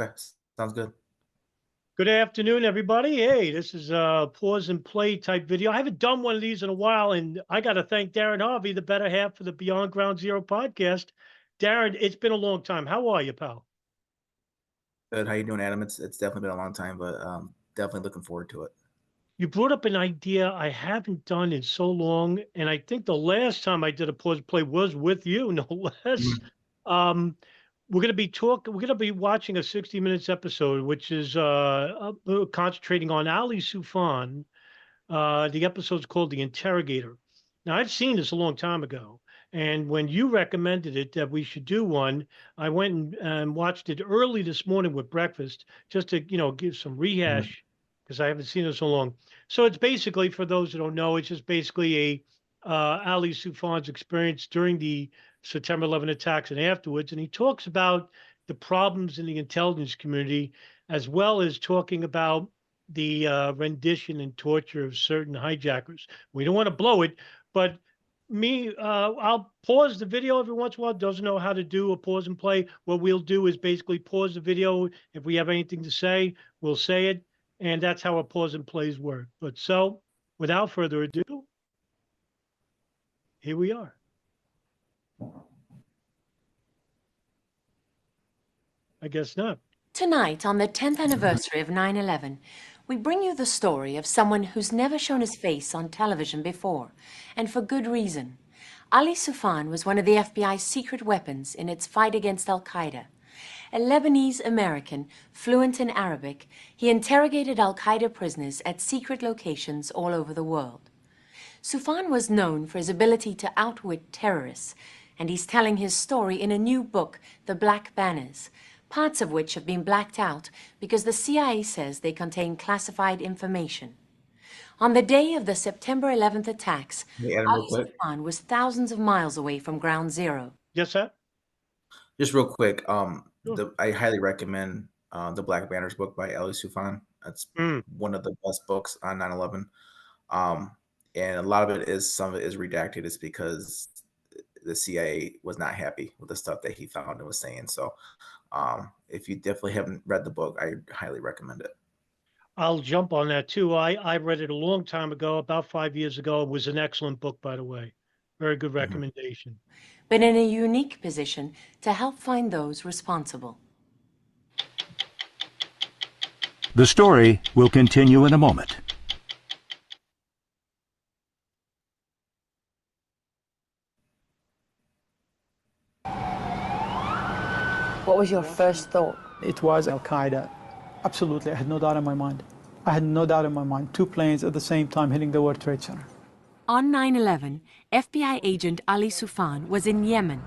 Okay, sounds good. Good afternoon, everybody. Hey, this is a pause and play type video. I haven't done one of these in a while, and I got to thank Darin Harvey, the better half of the Beyond Ground Zero podcast. Darin, it's been a long time. How are you, pal? Good. How you doing, Adam? It's definitely been a long time, but definitely looking forward to it. You brought up an idea I haven't done in so long, and I think the last time I did a pause and play was with you, no less. Mhm. Um, we're gonna be watching a 60 minutes episode, which is concentrating on Ali Soufan. The episode's called The Interrogator. Now, I've seen this a long time ago. And when you recommended it that we should do one, I went and watched it early this morning with breakfast just to, give some Mhm. rehash because I haven't seen it so long. So it's basically, for those who don't know, it's just basically Ali Soufan's experience during the September 11 attacks and afterwards. And he talks about the problems in the intelligence community, as well as talking about the rendition and torture of certain hijackers. We don't want to blow it, but I'll pause the video every once in a while. Doesn't know how to do a pause and play. What we'll do is basically pause the video. If we have anything to say, we'll say it. And that's how a pause and plays work. But so, without further ado, here we are. I guess not. Tonight, on the 10th anniversary of 9/11, we bring you the story of someone who's never shown his face on television before, and for good reason. Ali Soufan was one of the FBI's secret weapons in its fight against al-Qaeda. A Lebanese-American, fluent in Arabic, he interrogated al-Qaeda prisoners at secret locations all over the world. Soufan was known for his ability to outwit terrorists, and he's telling his story in a new book, The Black Banners, parts of which have been blacked out because the CIA says they contain classified information. On the day of the September 11th attacks, Hey, Adam, real Ali quick. Soufan was thousands of miles away from Ground Zero. Yes, sir? Just real quick. Sure. I highly recommend the Black Banners book by Ali Soufan. That's Mm. one of the best books on 9/11. Um, and a lot of it is some of it is redacted. It's because the CIA was not happy with the stuff that he found and was saying. So, if you definitely haven't read the book, I highly recommend it. I'll jump on that too. I read it a long time ago, about 5 years ago. It was an excellent book, by the way. Very good Mhm. recommendation. But in a unique position to help find those responsible. The story will continue in a moment. What was your first thought? It was Al-Qaeda. Absolutely, I had no doubt in my mind. I had no doubt in my mind. Two planes at the same time hitting the World Trade Center. On 9/11, FBI agent Ali Soufan was in Yemen,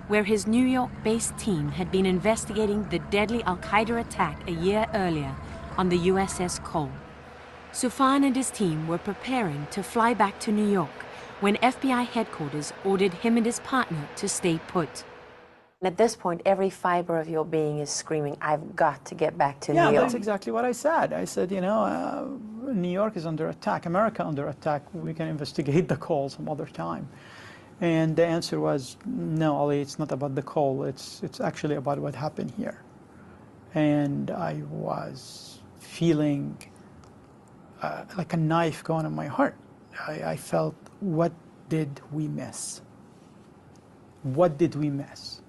where his New York-based team had been investigating the deadly al-Qaeda attack a year earlier on the USS Cole. Soufan and his team were preparing to fly back to New York when FBI headquarters ordered him and his partner to stay put. And at this point, every fiber of your being is screaming, I've got to get back to New Yeah, York. that's exactly what I said. I said, New York is under attack, America under attack. We can investigate the call some other time. And the answer was, no, Ali, it's not about the call. It's actually about what happened here. And I was feeling like a knife going in my heart. I felt, what did we miss? What did we miss?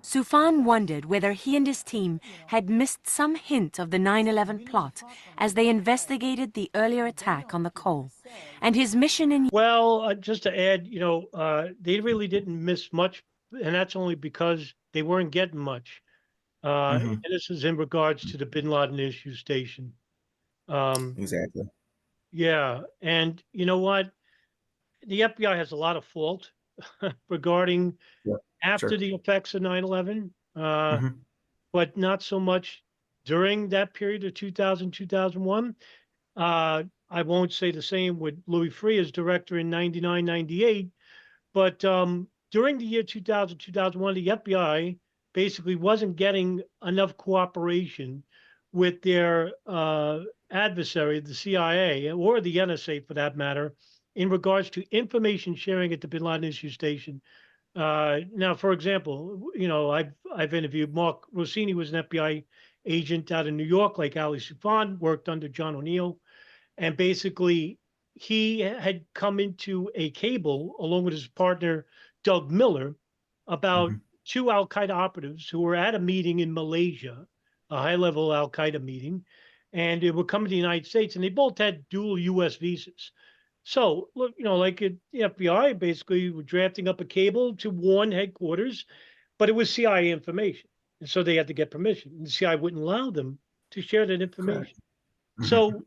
Soufan wondered whether he and his team had missed some hint of the 9/11 plot as they investigated the earlier attack on the Cole. And his mission in... Well, just to add, they really didn't miss much, and that's only because they weren't getting much. Mhm. And this is in regards to the Bin Laden issue station. Exactly. Yeah, and you know what? The FBI has a lot of fault regarding Yeah. after Sure. the effects of 9/11, Mhm. but not so much during that period of 2000, 2001. I won't say the same with Louis Freeh as director in 99, 98, but during the year 2000, 2001, the FBI basically wasn't getting enough cooperation with their adversary, the CIA, or the NSA for that matter, in regards to information sharing at the Bin Laden issue station. Now, for example, I've interviewed Mark Rossini, was an FBI agent out of New York, like Ali Soufan, worked under John O'Neill. And basically, he had come into a cable along with his partner, Doug Miller, about two Al Qaeda operatives who were at a meeting in Malaysia, a high level Al Qaeda meeting, and they were coming to the United States, and they both had dual US visas. So, look, like at the FBI, basically, were drafting up a cable to warn headquarters, but it was CIA information. And so they had to get permission. And the CIA wouldn't allow them to share that information. So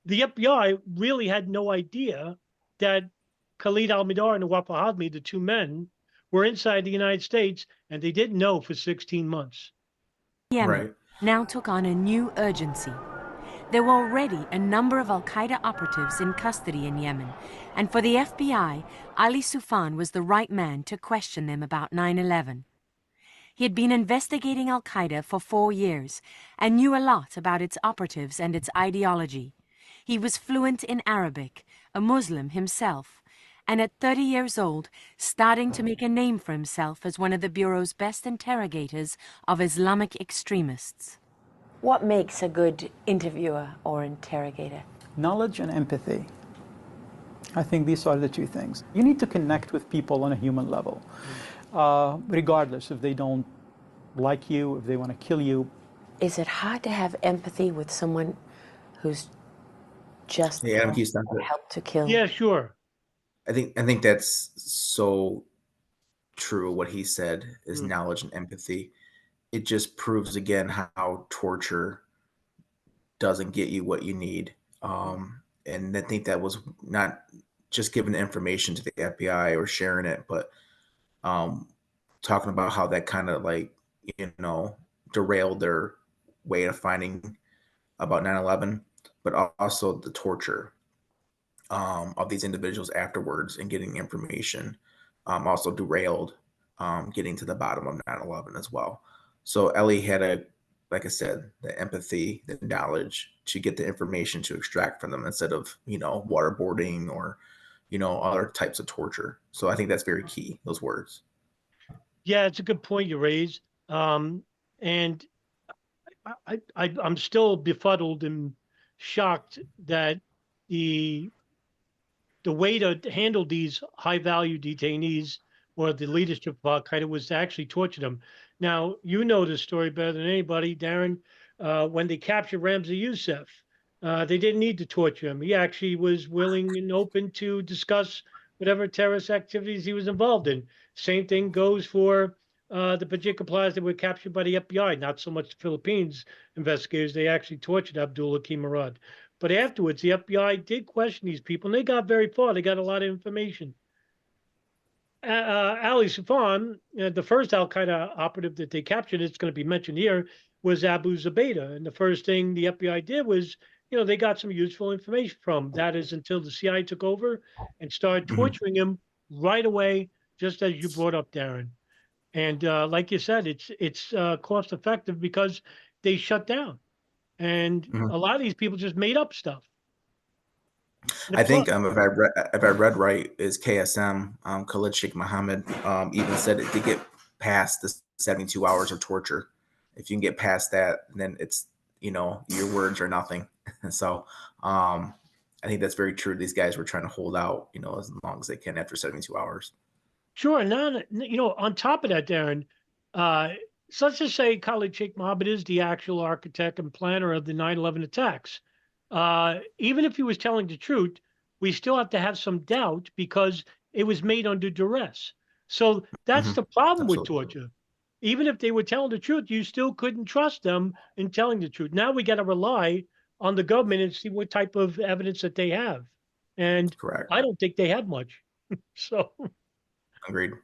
the FBI really had no idea that Khalid al-Mihdhar and Nawaf al-Hazmi, the two men, were inside the United States, and they didn't know for 16 months. Yemen now took on a new urgency. There were already a number of al-Qaeda operatives in custody in Yemen, and for the FBI, Ali Soufan was the right man to question them about 9/11. He had been investigating al-Qaeda for 4 years and knew a lot about its operatives and its ideology. He was fluent in Arabic, a Muslim himself, and at 30 years old, starting to make a name for himself as one of the Bureau's best interrogators of Islamic extremists. What makes a good interviewer or interrogator? Knowledge and empathy. I think these are the two things. You need to connect with people on a human level, regardless if they don't like you, if they want to kill you. Is it hard to have empathy with someone who's just helped to kill? Yeah, sure. I think that's so true. What he said is knowledge and empathy. It just proves again how torture doesn't get you what you need. And I think that was not just giving information to the FBI or sharing it, but talking about how that kind of derailed their way of finding about 9/11, but also the torture of these individuals afterwards and getting information also derailed getting to the bottom of 9/11 as well. So Ellie had like I said, the empathy, the knowledge to get the information to extract from them instead of, waterboarding or, other types of torture. So I think that's very key, those words. Yeah, it's a good point you raise. And I'm still befuddled and shocked that the way to handle these high value detainees or the leadership of Al-Qaeda was to actually torture them. Now, you know this story better than anybody, Darin. When they captured Ramzi Youssef, they didn't need to torture him. He actually was willing and open to discuss whatever terrorist activities he was involved in. Same thing goes for the Bajika Plazas that were captured by the FBI, not so much the Philippines investigators. They actually tortured Abdul Hakim Murad. But afterwards, the FBI did question these people, and they got very far. They got a lot of information. Ali Soufan, the first Al-Qaeda operative that they captured, it's going to be mentioned here, was Abu Zubaydah. And the first thing the FBI did was, they got some useful information from him. That is until the CIA took over and started torturing him right away, just as you brought up, Darin. And like you said, it's cost effective because they shut down. And a lot of these people just made up stuff. I think if I read right, is KSM Khalid Sheikh Mohammed even said it to get past the 72 hours of torture. If you can get past that, then it's your words are nothing. So I think that's very true. These guys were trying to hold out as long as they can after 72 hours. Sure. Now, on top of that, Darin, so let's just say Khalid Sheikh Mohammed is the actual architect and planner of the 9/11 attacks. Even if he was telling the truth, we still have to have some doubt because it was made under duress. So that's the problem with torture. Even if they were telling the truth, you still couldn't trust them in telling the truth. Now we got to rely on the government and see what type of evidence that they have. And I don't think they have much. So agreed.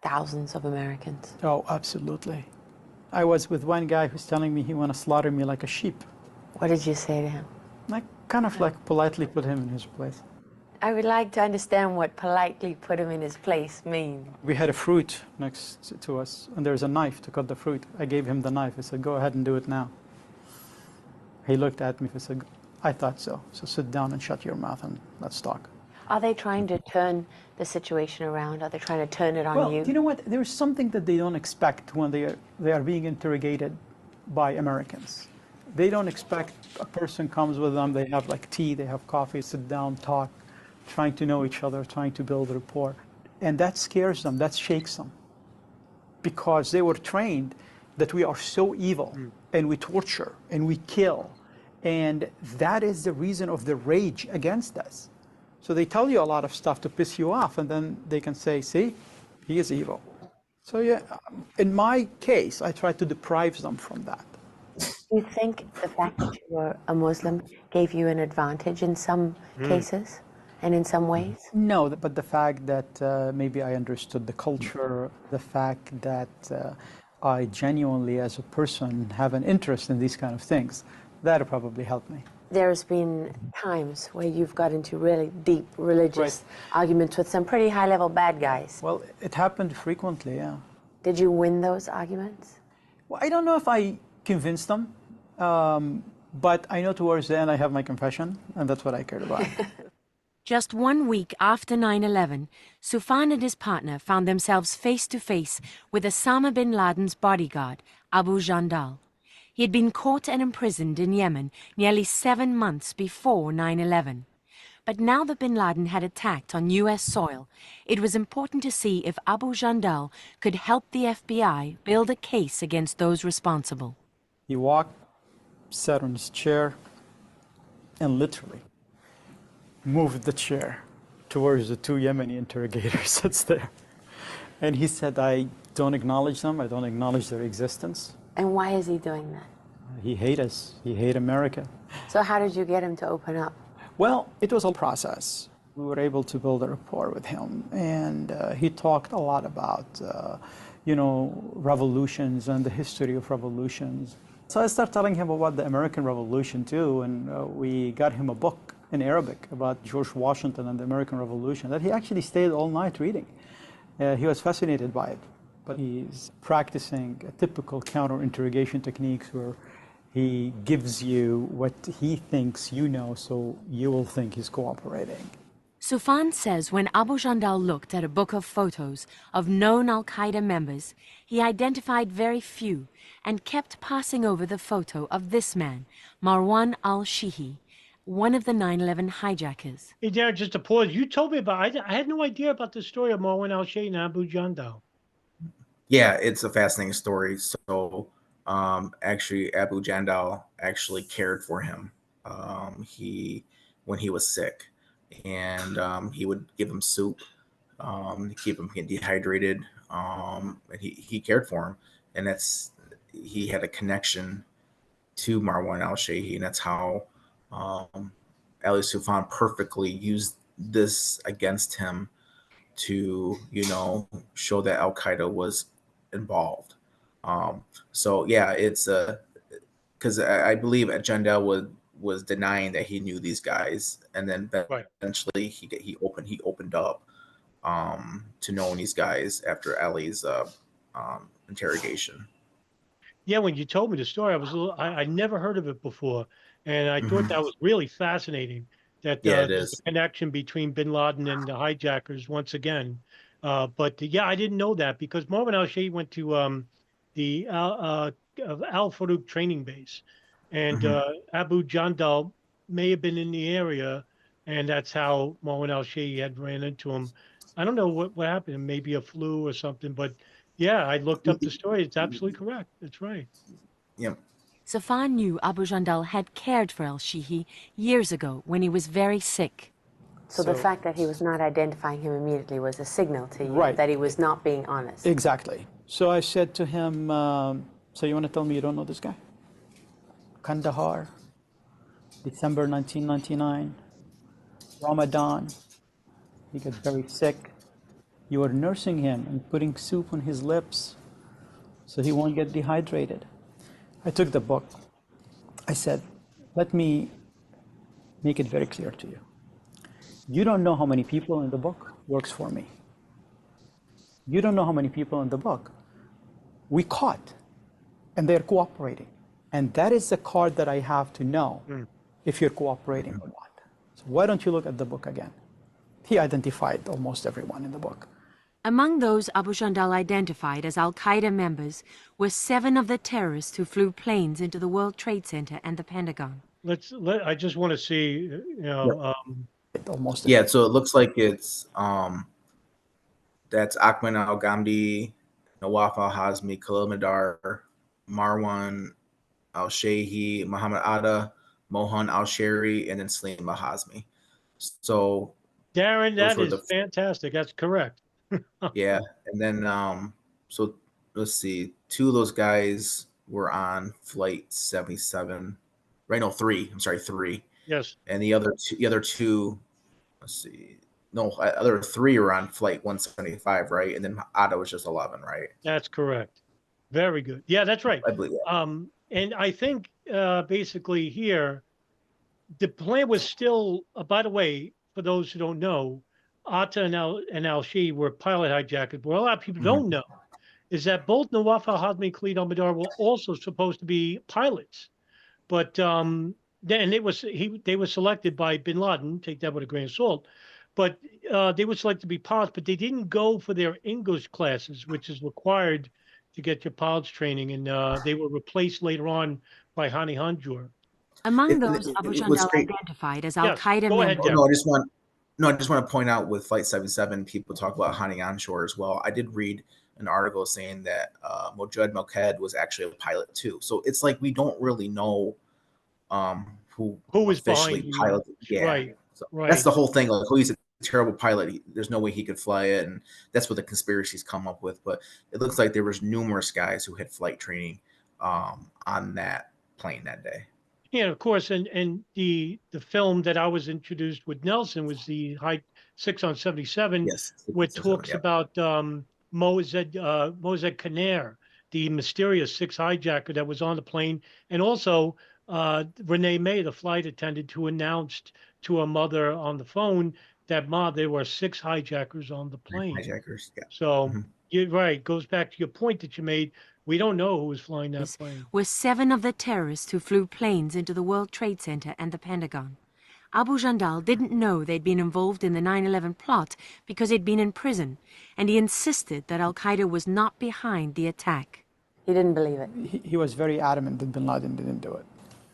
Thousands of Americans. Oh, absolutely. I was with one guy who's telling me he want to slaughter me like a sheep. What did you say to him? I kind of politely put him in his place. I would like to understand what politely put him in his place means. We had a fruit next to us, and there's a knife to cut the fruit. I gave him the knife. I said, go ahead and do it now. He looked at me and said, I thought so. So sit down and shut your mouth and let's talk. Are they trying to turn the situation around? Are they trying to turn it on you? You know what? There's something that they don't expect when they are being interrogated by Americans. They don't expect a person comes with them, they have like tea, they have coffee, sit down, talk, trying to know each other, trying to build rapport. And that scares them, that shakes them. Because they were trained that we are so evil and we torture and we kill. And that is the reason of the rage against us. So they tell you a lot of stuff to piss you off, and then they can say, see, he is evil. So yeah, in my case, I try to deprive them from that. Do you think the fact that you were a Muslim gave you an advantage in some cases and in some ways? No, but the fact that maybe I understood the culture, the fact that I genuinely, as a person, have an interest in these kind of things, that probably helped me. There's been times where you've got into really deep religious arguments with some pretty high-level bad guys. Well, it happened frequently, yeah. Did you win those arguments? Well, I don't know if I convinced them, but I know towards the end I have my confession, and that's what I cared about. Just 1 week after 9/11, Soufan and his partner found themselves face to face with Osama bin Laden's bodyguard, Abu Jandal. He had been caught and imprisoned in Yemen nearly 7 months before 9/11. But now that bin Laden had attacked on U.S. soil, it was important to see if Abu Jandal could help the FBI build a case against those responsible. He walked, sat on his chair, and literally moved the chair towards the two Yemeni interrogators that's there. And he said, I don't acknowledge them, I don't acknowledge their existence. And why is he doing that? He hates us, he hates America. So how did you get him to open up? Well, it was a process. We were able to build a rapport with him, and he talked a lot about, revolutions and the history of revolutions. So I started telling him about the American Revolution too, and we got him a book in Arabic about George Washington and the American Revolution that he actually stayed all night reading. He was fascinated by it, but he's practicing a typical counter-interrogation techniques where he gives you what he thinks you know, so you will think he's cooperating. Soufan says when Abu Jandal looked at a book of photos of known Al-Qaeda members, he identified very few and kept passing over the photo of this man, Marwan al-Shihi, one of the 9/11 hijackers. Hey, Darin, just to pause, you told me about, I had no idea about the story of Marwan al-Shihi and Abu Jandal. Yeah, it's a fascinating story. So actually, Abu Jandal actually cared for him when he was sick. And he would give him soup, keep him dehydrated, and he cared for him. And he had a connection to Marwan al-Shihi, and that's how Ali Soufan perfectly used this against him to, show that Al-Qaeda was involved. So yeah, it's because I believe Jandal was denying that he knew these guys, and then eventually he opened up to knowing these guys after Ali's interrogation. Yeah, when you told me the story, I never heard of it before, and I thought that was really fascinating. That there's a connection between bin Laden and the hijackers once again. But yeah, I didn't know that because Marwan al-Shihi went to the Al Farouk training base, and Abu Jandal may have been in the area, and that's how Marwan al-Shihi had ran into him. I don't know what happened, maybe a flu or something, but yeah, I looked up the story. It's absolutely correct. That's right. Yeah. Soufan knew Abu Jandal had cared for al-Shihi years ago when he was very sick. So the fact that he was not identifying him immediately was a signal to you that he was not being honest. Exactly. So I said to him, so you want to tell me you don't know this guy? Kandahar, December 1999, Ramadan, he got very sick. You were nursing him and putting soup on his lips so he won't get dehydrated. I took the book. I said, let me make it very clear to you. You don't know how many people in the book works for me. You don't know how many people in the book we caught, and they're cooperating. And that is the card that I have to know if you're cooperating or not. So why don't you look at the book again? He identified almost everyone in the book. Among those Abu Jandal identified as al-Qaeda members were 7 of the terrorists who flew planes into the World Trade Center and the Pentagon. I just want to see, Almost. Yeah, so it looks like it's that's Ahmed Al-Ghamdi, Nawaf Al-Hazmi, Khalil Madar, Marwan Al-Shehi, Muhammad Atta, Mohan Al-Shari, and then Salim Al-Hazmi. So Darin, those that were is fantastic. That's correct. yeah, and then so let's see, 2 of those guys were on flight 77. Right, no, 3. I'm sorry, 3. Yes. And the other two, let's see, no, other 3 were on flight 175, right? And then Atta was just 11, right? That's correct. Very good. Yeah, that's right. I believe that. And I think basically here, the plan was still, by the way, for those who don't know, Atta and Al-Shi were pilot hijackers. What a lot of people don't know is that both Nawaf al-Hazmi and Khalid al-Mihdhar were also supposed to be pilots. But then they were selected by bin Laden, take that with a grain of salt, but they were selected to be pilots, but they didn't go for their English classes, which is required to get your pilot's training. And they were replaced later on by Hani Hanjour. Among those Abu Jandal identified as al-Qaeda go ahead, members. Jeff. I just want to point out with Flight 77, people talk about Hani onshore as well. I did read an article saying that Mojad Melked was actually a pilot too. So it's like we don't really know who was officially behind piloted. Yeah, right, so right. That's the whole thing. Like, oh, he's a terrible pilot. There's no way he could fly it, and that's what the conspiracies come up with. But it looks like there was numerous guys who had flight training on that plane that day. Yeah, of course, and the film that I was introduced with Nelson was the High 6 on 77, yes, which talks about Moazed Khaner, the mysterious 6 hijacker that was on the plane, and also Renee May, the flight attendant, who announced to her mother on the phone that there were 6 hijackers on the plane. Hijackers, yeah. So you're right. Goes back to your point that you made. We don't know who was flying that plane. Were 7 of the terrorists who flew planes into the World Trade Center and the Pentagon. Abu Jandal didn't know they'd been involved in the 9/11 plot because he'd been in prison, and he insisted that al-Qaeda was not behind the attack. He didn't believe it. He was very adamant that bin Laden didn't do it.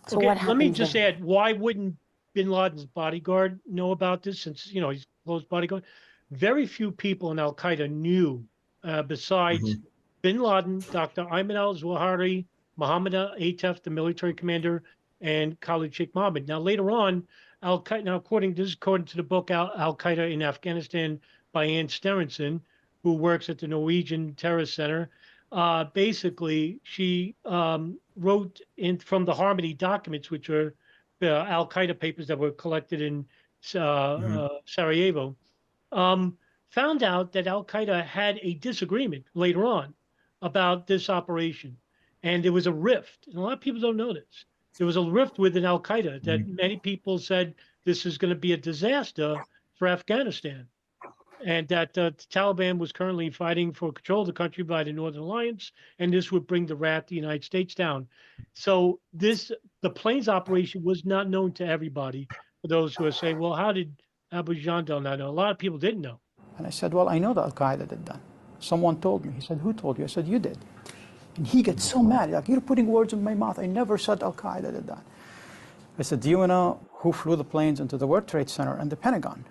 So okay, what happened let me just then? add, why wouldn't bin Laden's bodyguard know about this, since he's close bodyguard? Very few people in al-Qaeda knew besides bin Laden, Dr. Ayman al-Zawahiri, Mohammed Atef, the military commander, and Khalid Sheikh Mohammed. Now, later on, al-Qaeda, now according to the book Al-Qaeda in Afghanistan by Ann Sterenson, who works at the Norwegian Terrorist Center, basically she wrote from the Harmony documents, which are al-Qaeda papers that were collected in Sarajevo, found out that al-Qaeda had a disagreement later on about this operation. And there was a rift. And a lot of people don't know this. There was a rift within al-Qaeda that many people said this is going to be a disaster for Afghanistan. And that the Taliban was currently fighting for control of the country by the Northern Alliance, and this would bring the wrath of the United States down. So the planes operation was not known to everybody. For those who are saying, well, how did Abu Jandal not know? A lot of people didn't know. And I said, well, I know that al-Qaeda did that. Someone told me. He said, who told you? I said, you did. And he gets so mad, like, you're putting words in my mouth. I never said al-Qaeda did that. I said, do you know who flew the planes into the World Trade Center and the Pentagon?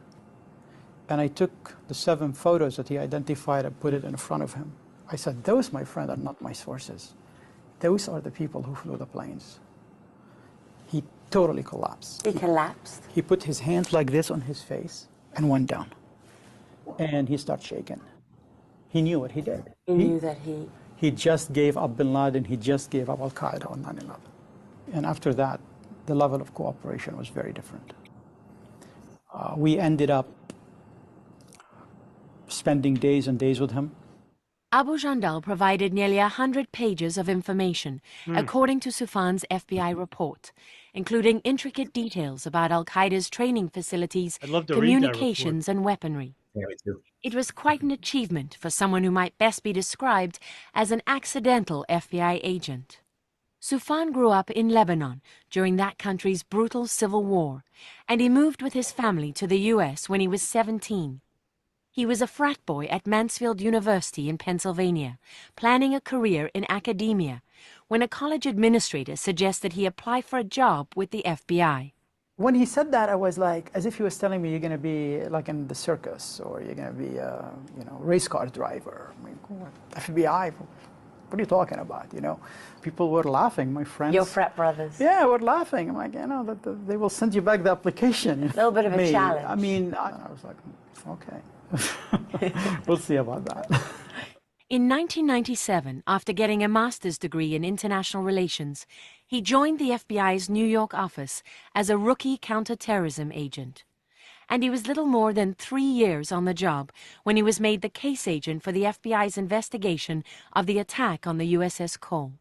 And I took the 7 photos that he identified and put it in front of him. I said, those, my friend, are not my sources. Those are the people who flew the planes. He totally collapsed. He collapsed? He put his hands like this on his face and went down. And he started shaking. He knew what he did. He knew that he just gave up bin Laden. He just gave up al-Qaeda on 9/11. And after that, the level of cooperation was very different. We ended up spending days and days with him. Abu Jandal provided nearly 100 pages of information, according to Soufan's FBI report, including intricate details about al-Qaeda's training facilities, communications, and weaponry. Yeah, me too. It was quite an achievement for someone who might best be described as an accidental FBI agent. Soufan grew up in Lebanon during that country's brutal civil war, and he moved with his family to the U.S. when he was 17. He was a frat boy at Mansfield University in Pennsylvania, planning a career in academia, when a college administrator suggested he apply for a job with the FBI. When he said that, I was like, as if he was telling me you're going to be like in the circus, or you're going to be a, race car driver. I mean, FBI, what are you talking about? People were laughing. My friends. Your frat brothers. Yeah, were laughing. I'm like, they will send you back the application. A little bit of a challenge. I mean, I was like, okay, we'll see about that. In 1997, after getting a master's degree in international relations, he joined the FBI's New York office as a rookie counterterrorism agent. And he was little more than 3 years on the job when he was made the case agent for the FBI's investigation of the attack on the USS Cole.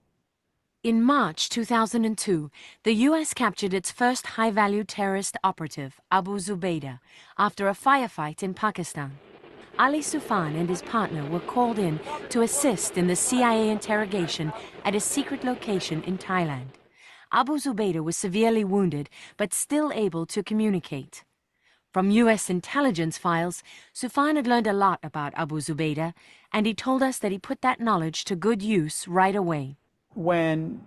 In March 2002, the U.S. captured its first high-value terrorist operative, Abu Zubaydah, after a firefight in Pakistan. Ali Soufan and his partner were called in to assist in the CIA interrogation at a secret location in Thailand. Abu Zubaydah was severely wounded, but still able to communicate. From U.S. intelligence files, Soufan had learned a lot about Abu Zubaydah, and he told us that he put that knowledge to good use right away. When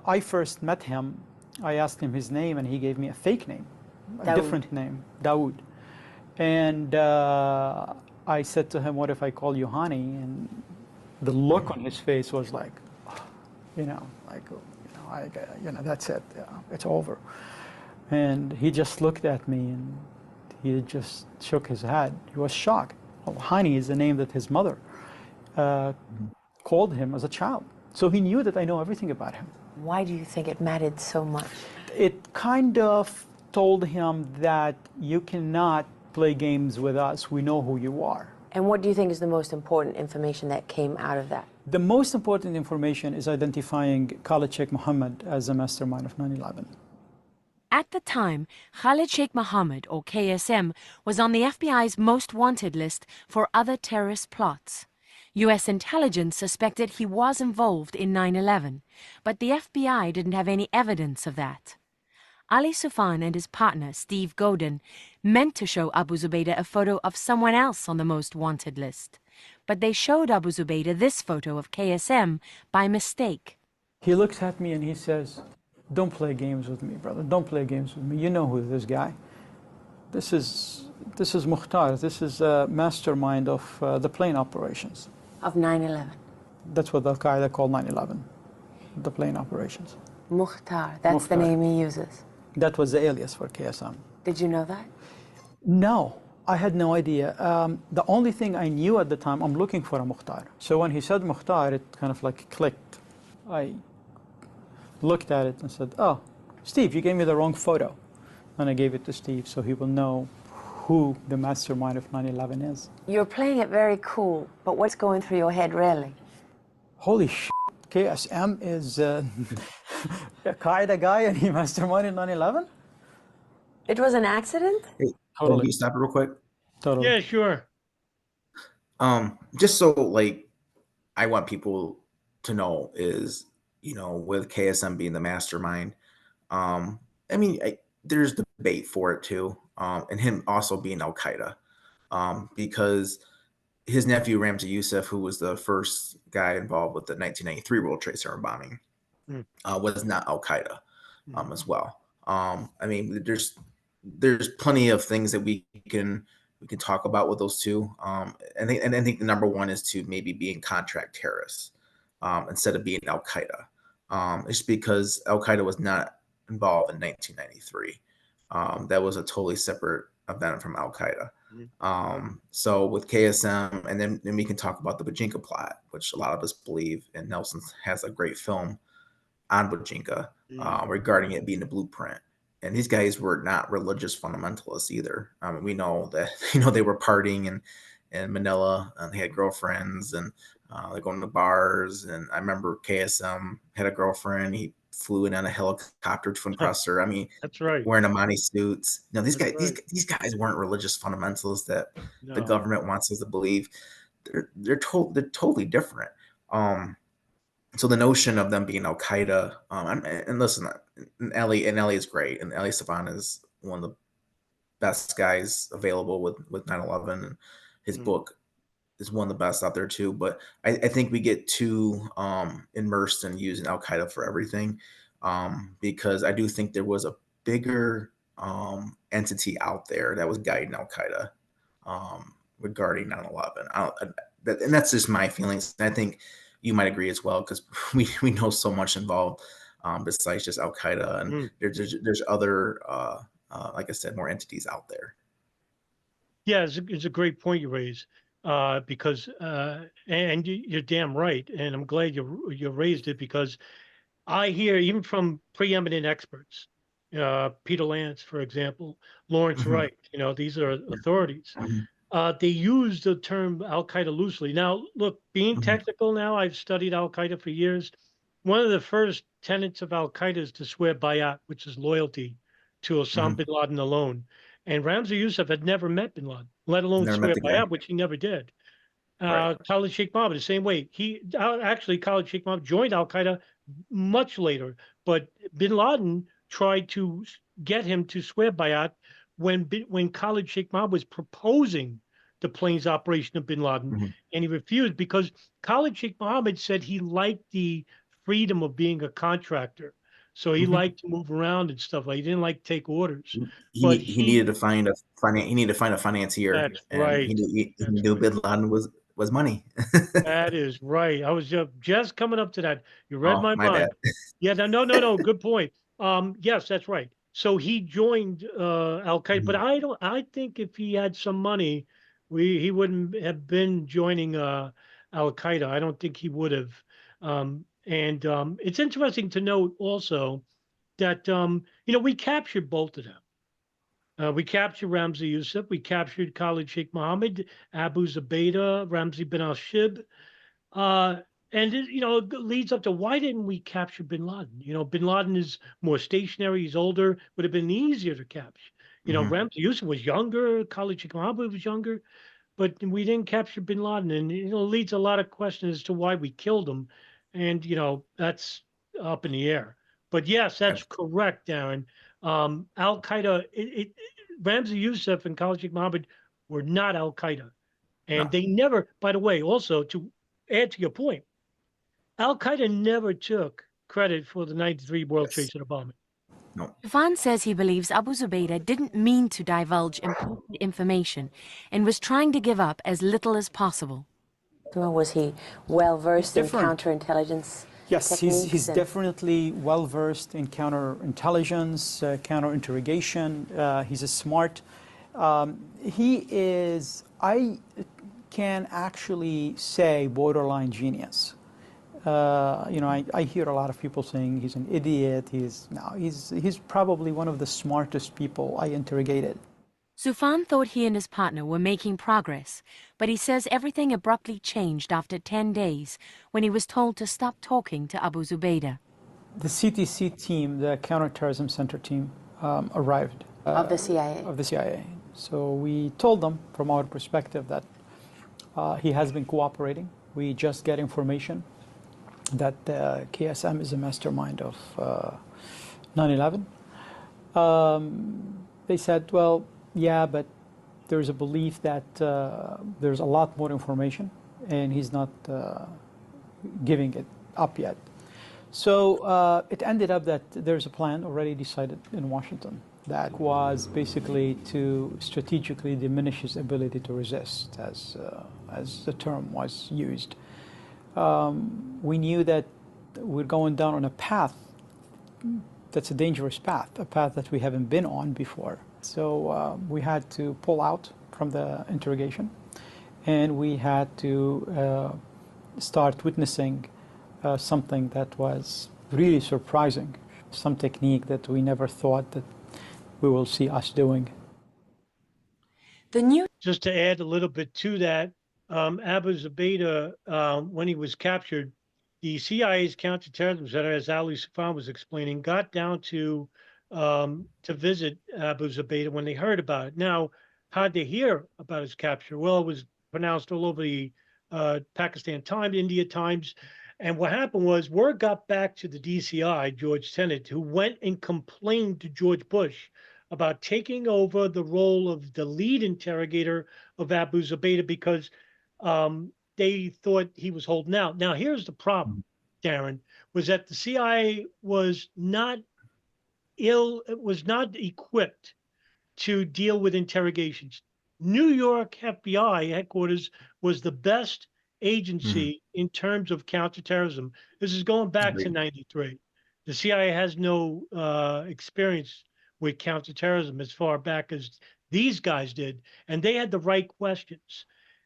I first met him, I asked him his name, and he gave me a fake name, a different name, Dawood. And I said to him, what if I call you Honey? And the look on his face was like, that's it, it's over. And he just looked at me and he just shook his head. He was shocked. Well, Honey is the name that his mother called him as a child. So he knew that I know everything about him. Why do you think it mattered so much? It kind of told him that you cannot play games with us. We know who you are. And what do you think is the most important information that came out of that? The most important information is identifying Khalid Sheikh Mohammed as the mastermind of 9/11. At the time, Khalid Sheikh Mohammed, or KSM, was on the FBI's most wanted list for other terrorist plots. U.S. intelligence suspected he was involved in 9/11, but the FBI didn't have any evidence of that. Ali Soufan and his partner, Steve Godin, meant to show Abu Zubaydah a photo of someone else on the most wanted list. But they showed Abu Zubaydah this photo of KSM by mistake. He looks at me and he says, don't play games with me, brother. Don't play games with me. You know who this guy. This is Mukhtar. This is a mastermind of the plane operations. Of 9/11. That's what Al-Qaeda called 9/11, the plane operations. Mukhtar, that's Mukhtar. the name he uses. That was the alias for KSM. Did you know that? No, I had no idea. The only thing I knew at the time, I'm looking for a Mukhtar. So when he said Mukhtar, it kind of like clicked. I looked at it and said, oh, Steve, you gave me the wrong photo. And I gave it to Steve so he will know who the mastermind of 9/11 is. You're playing it very cool, but what's going through your head really? Holy shit, KSM is a Qaeda guy and he masterminded 9/11? It was an accident? Hey, Totally. can you stop it real quick? Totally. Yeah, sure. Just so I want people to know is, with KSM being the mastermind, there's debate for it too, and him also being Al Qaeda, because his nephew Ramzi Youssef, who was the first guy involved with the 1993 World Trade Center bombing, was not Al Qaeda, as well. There's plenty of things that we can talk about with those two. I think the number one is to maybe being contract terrorists instead of being Al Qaeda. It's because Al Qaeda was not involved in 1993. That was a totally separate event from Al Qaeda. So with KSM, and then we can talk about the Bojinka plot, which a lot of us believe, and Nelson has a great film on Bojinka regarding it being the blueprint. And these guys were not religious fundamentalists either. We know that they were partying in Manila, and they had girlfriends, and they're going to bars. And I remember KSM had a girlfriend. He flew in on a helicopter to impress her. That's right. Wearing Amani suits. These guys weren't religious fundamentalists that the government wants us to believe. They're totally different. So the notion of them being Al Qaeda, and listen, Ali is great, and Ali Soufan is one of the best guys available with 9/11, and his book is one of the best out there too. But I think we get too immersed in using Al Qaeda for everything, because I do think there was a bigger entity out there that was guiding Al Qaeda regarding 9/11. And that's just my feelings. I think you might agree as well, because we know so much involved besides just Al Qaeda, and there's other like I said, more entities out there. Yeah, it's a great point you raise, because and you're damn right, and I'm glad you raised it, because I hear even from preeminent experts, Peter Lance, for example, Lawrence Wright. These are authorities. They use the term Al Qaeda loosely. Now, look, being technical now, I've studied Al Qaeda for years. One of the first tenets of Al Qaeda is to swear bayat, which is loyalty to Osama bin Laden alone. And Ramzi Youssef had never met bin Laden, let alone Never met swear the guy. bayat, which he never did. Right. Khalid Sheikh Mohammed, the same way. Actually, Khalid Sheikh Mohammed joined Al Qaeda much later, but bin Laden tried to get him to swear bayat when Khalid Sheikh Mohammed was proposing the plane's operation of bin Laden, and he refused because Khalid Sheikh Mohammed said he liked the freedom of being a contractor. So he liked to move around and stuff. Like, he didn't like to take orders. But He needed to find a financier. That's and right. He knew bin Laden was money. That is right. I was just coming up to that. You read my my mind. bad. Yeah, no. Good point. Yes, that's right. So he joined Al Qaeda, but I think if he had some money, he wouldn't have been joining Al Qaeda. I don't think he would have. And it's interesting to note also that we captured both of them. We captured Ramzi Youssef. We captured Khalid Sheikh Mohammed, Abu Zubaydah, Ramzi bin al-Shib. And it leads up to, why didn't we capture bin Laden? Bin Laden is more stationary. He's older. Would have been easier to capture. Ramzi Youssef was younger. Khalid Sheikh Mohammed was younger. But we didn't capture bin Laden. And, leads a lot of questions as to why we killed him. And, that's up in the air. But yes, that's correct, Darin. Al Qaeda, Ramzi Youssef and Khalid Sheikh Mohammed were not Al Qaeda. And they never, by the way, also to add to your point, Al Qaeda never took credit for the 93 World Trade Center bombing. No. Soufan says he believes Abu Zubaydah didn't mean to divulge important information and was trying to give up as little as possible. Was he well versed in Different. counterintelligence? Yes, he's and- definitely well versed in counterintelligence, counterinterrogation. He's smart. He is, I can actually say, borderline genius. I hear a lot of people saying he's an idiot. He's probably one of the smartest people I interrogated. Soufan thought he and his partner were making progress, but he says everything abruptly changed after 10 days when he was told to stop talking to Abu Zubaydah. The CTC team, the Counterterrorism Center team, arrived. Of the CIA? Of the CIA. So we told them, from our perspective, that he has been cooperating. We just get information that KSM is a mastermind of 9/11. They said, well, yeah, but there's a belief that there's a lot more information, and he's not giving it up yet. So it ended up that there's a plan already decided in Washington that was basically to strategically diminish his ability to resist, as the term was used. We knew that we're going down on a path that's a dangerous path, a path that we haven't been on before. So we had to pull out from the interrogation, and we had to start witnessing something that was really surprising, some technique that we never thought that we will see us doing. Just to add a little bit to that, Abu Zubaydah, when he was captured, the CIA's counterterrorism center, as Ali Soufan was explaining, got down to visit Abu Zubaydah when they heard about it. Now, how'd they hear about his capture? Well, it was pronounced all over the Pakistan Times, India Times. And what happened was, word got back to the DCI, George Tenet, who went and complained to George Bush about taking over the role of the lead interrogator of Abu Zubaydah because they thought he was holding out. Now, here's the problem, Darin, was that the CIA was not equipped to deal with interrogations. New York FBI headquarters was the best agency in terms of counterterrorism. This is going back to 93. The CIA has no experience with counterterrorism as far back as these guys did, and they had the right questions.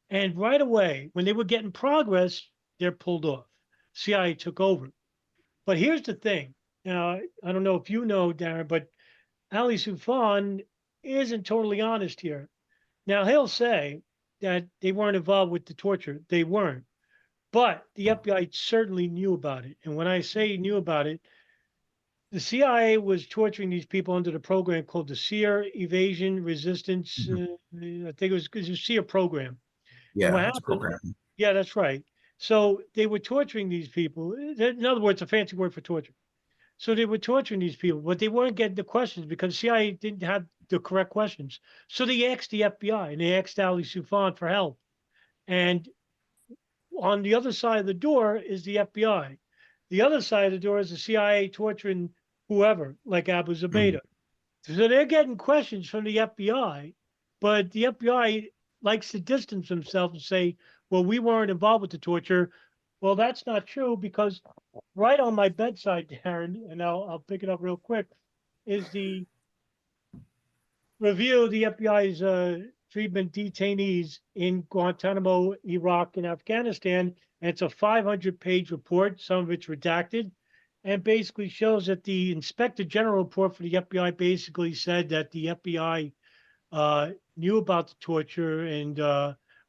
And right away, when they were getting progress, they're pulled off. CIA took over. But here's the thing. Now, I don't know if you know, Darin, but Ali Soufan isn't totally honest here. Now, he'll say that they weren't involved with the torture. They weren't. But the FBI certainly knew about it. And when I say knew about it, the CIA was torturing these people under the program called the SEER Evasion Resistance. I think it was a SEER program. And what Yeah, it's a happened? program. Yeah, that's right. So they were torturing these people. In other words, a fancy word for torture. So they were torturing these people, but they weren't getting the questions because CIA didn't have the correct questions. So they asked the FBI and they asked Ali Soufan for help. And on the other side of the door is the FBI. The other side of the door is the CIA torturing whoever, like Abu Zubaydah. So they're getting questions from the FBI, but the FBI likes to distance themselves and say, well, we weren't involved with the torture. Well, that's not true because right on my bedside, Darin, and I'll pick it up real quick, is the review of the FBI's treatment detainees in Guantanamo, Iraq, and Afghanistan. And it's a 500-page report. Some of it's redacted, and basically shows that the Inspector General report for the FBI basically said that the FBI knew about the torture and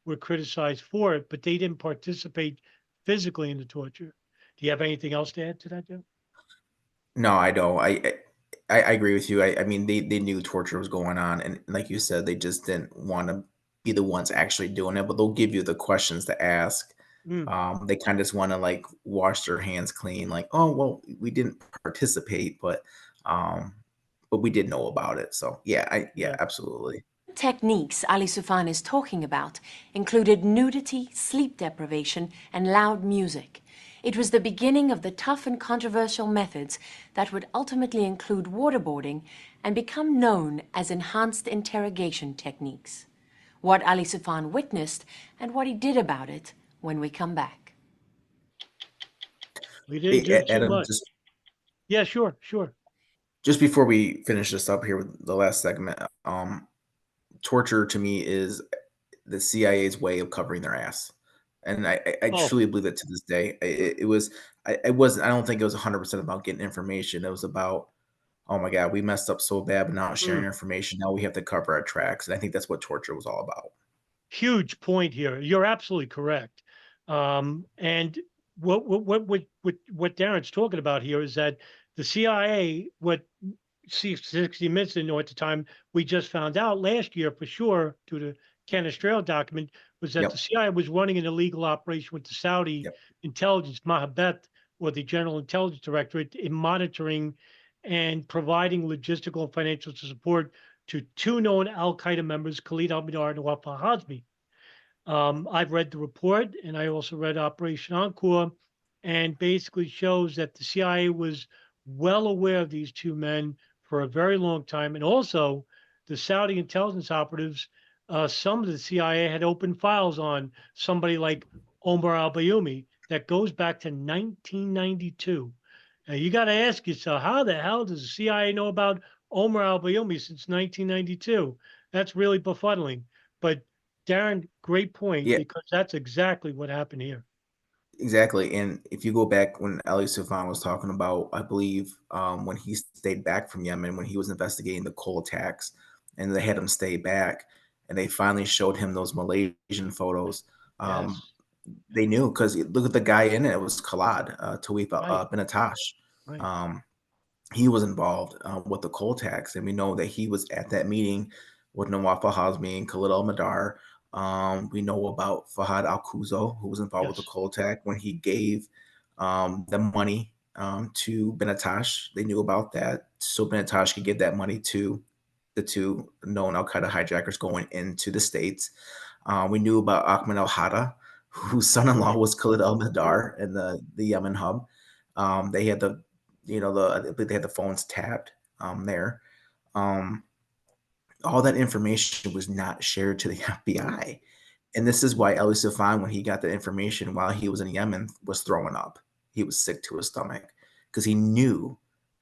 were criticized for it, but they didn't participate physically in the torture. Do you have anything else to add to that, Joe? No, I don't. I agree with you. I mean, they knew torture was going on, and like you said, they just didn't want to be the ones actually doing it. But they'll give you the questions to ask. They kind of just want to like wash their hands clean, like, oh well, we didn't participate, but we did know about it. So yeah, absolutely. Techniques Ali Soufan is talking about included nudity, sleep deprivation, and loud music. It was the beginning of the tough and controversial methods that would ultimately include waterboarding and become known as enhanced interrogation techniques. What Ali Soufan witnessed and what he did about it when we come back. We didn't do too Adam, much. Yeah, sure. Just before we finish this up here with the last segment, torture to me is the CIA's way of covering their ass. And I truly believe that to this day. It was, I don't think it was 100% about getting information. It was about, oh my God, we messed up so bad, but now sharing information. Now we have to cover our tracks. And I think that's what torture was all about. Huge point here. You're absolutely correct. And what Darin's talking about here is that the CIA, what 60 Minutes didn't know at the time, we just found out last year for sure through the Canestrell document, was that the CIA was running an illegal operation with the Saudi intelligence, Mahabet, or the General Intelligence Directorate, in monitoring and providing logistical and financial support to two known al-Qaeda members, Khalid al-Mihdhar and Wafa Hazmi. I've read the report, and I also read Operation Encore, and basically shows that the CIA was well aware of these two men for a very long time. And also, the Saudi intelligence operatives, some of the CIA had open files on somebody like Omar al-Bayoumi that goes back to 1992. Now, you got to ask yourself, how the hell does the CIA know about Omar al-Bayoumi since 1992? That's really befuddling. But Darin, great point, because that's exactly what happened here. Exactly. And if you go back when Ali Soufan was talking about, I believe, when he stayed back from Yemen, when he was investigating the coal attacks, and they had him stay back, and they finally showed him those Malaysian photos. They knew, because look at the guy in it. It was Khalid Tawif bin Attash. He was involved with the coal tax, and we know that he was at that meeting with Nawafa Hazmi and Khalid al-Mihdhar. We know about Fahad al-Kuzo, who was involved with the coal tax when he gave the money to bin Attash. They knew about that, so bin Attash could give that money to the two known Al-Qaeda hijackers going into the States. We knew about Ahmed al-Hada, whose son-in-law was Khalid al-Mihdhar in the Yemen hub. They had the, I believe they had the phones tapped there. All that information was not shared to the FBI. And this is why Ali Soufan, when he got the information while he was in Yemen, was throwing up. He was sick to his stomach because he knew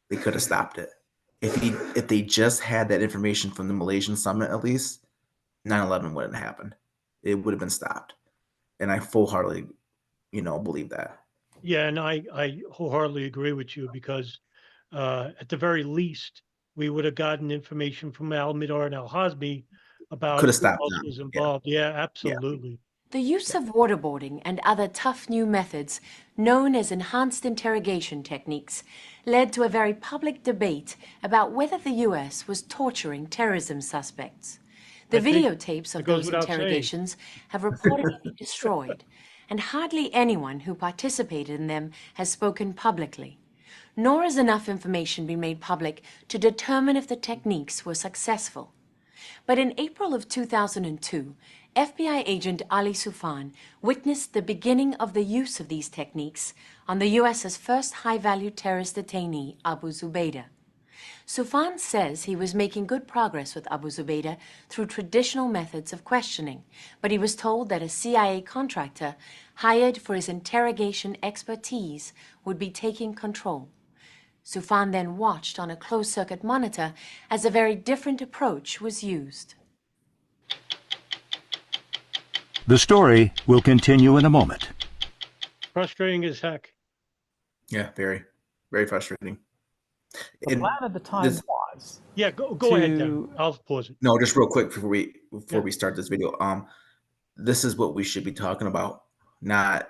they could have stopped it. If they just had that information from the Malaysian summit, at least 9/11 wouldn't have happened. It would have been stopped. And I full-heartedly, believe that. Yeah, and I wholeheartedly agree with you because at the very least, we would have gotten information from Al Midar and Al Hazmi about Could have who stopped else them. was Yeah. involved. Yeah, Yeah. absolutely. The use of waterboarding and other tough new methods, known as enhanced interrogation techniques, led to a very public debate about whether the U.S. was torturing terrorism suspects. The I think videotapes it of goes those without saying. interrogations have reportedly been destroyed, and hardly anyone who participated in them has spoken publicly. Nor has enough information been made public to determine if the techniques were successful. But in April of 2002, FBI agent Ali Soufan witnessed the beginning of the use of these techniques on the U.S.'s first high-value terrorist detainee, Abu Zubaydah. Soufan says he was making good progress with Abu Zubaydah through traditional methods of questioning, but he was told that a CIA contractor hired for his interrogation expertise would be taking control. Soufan then watched on a closed-circuit monitor as a very different approach was used. The story will continue in a moment. Frustrating as heck. Yeah, very, very frustrating. The plan at the time was Yeah, go ahead, Darin. I'll pause it. No, just real quick before we start this video. This is what we should be talking about. Not,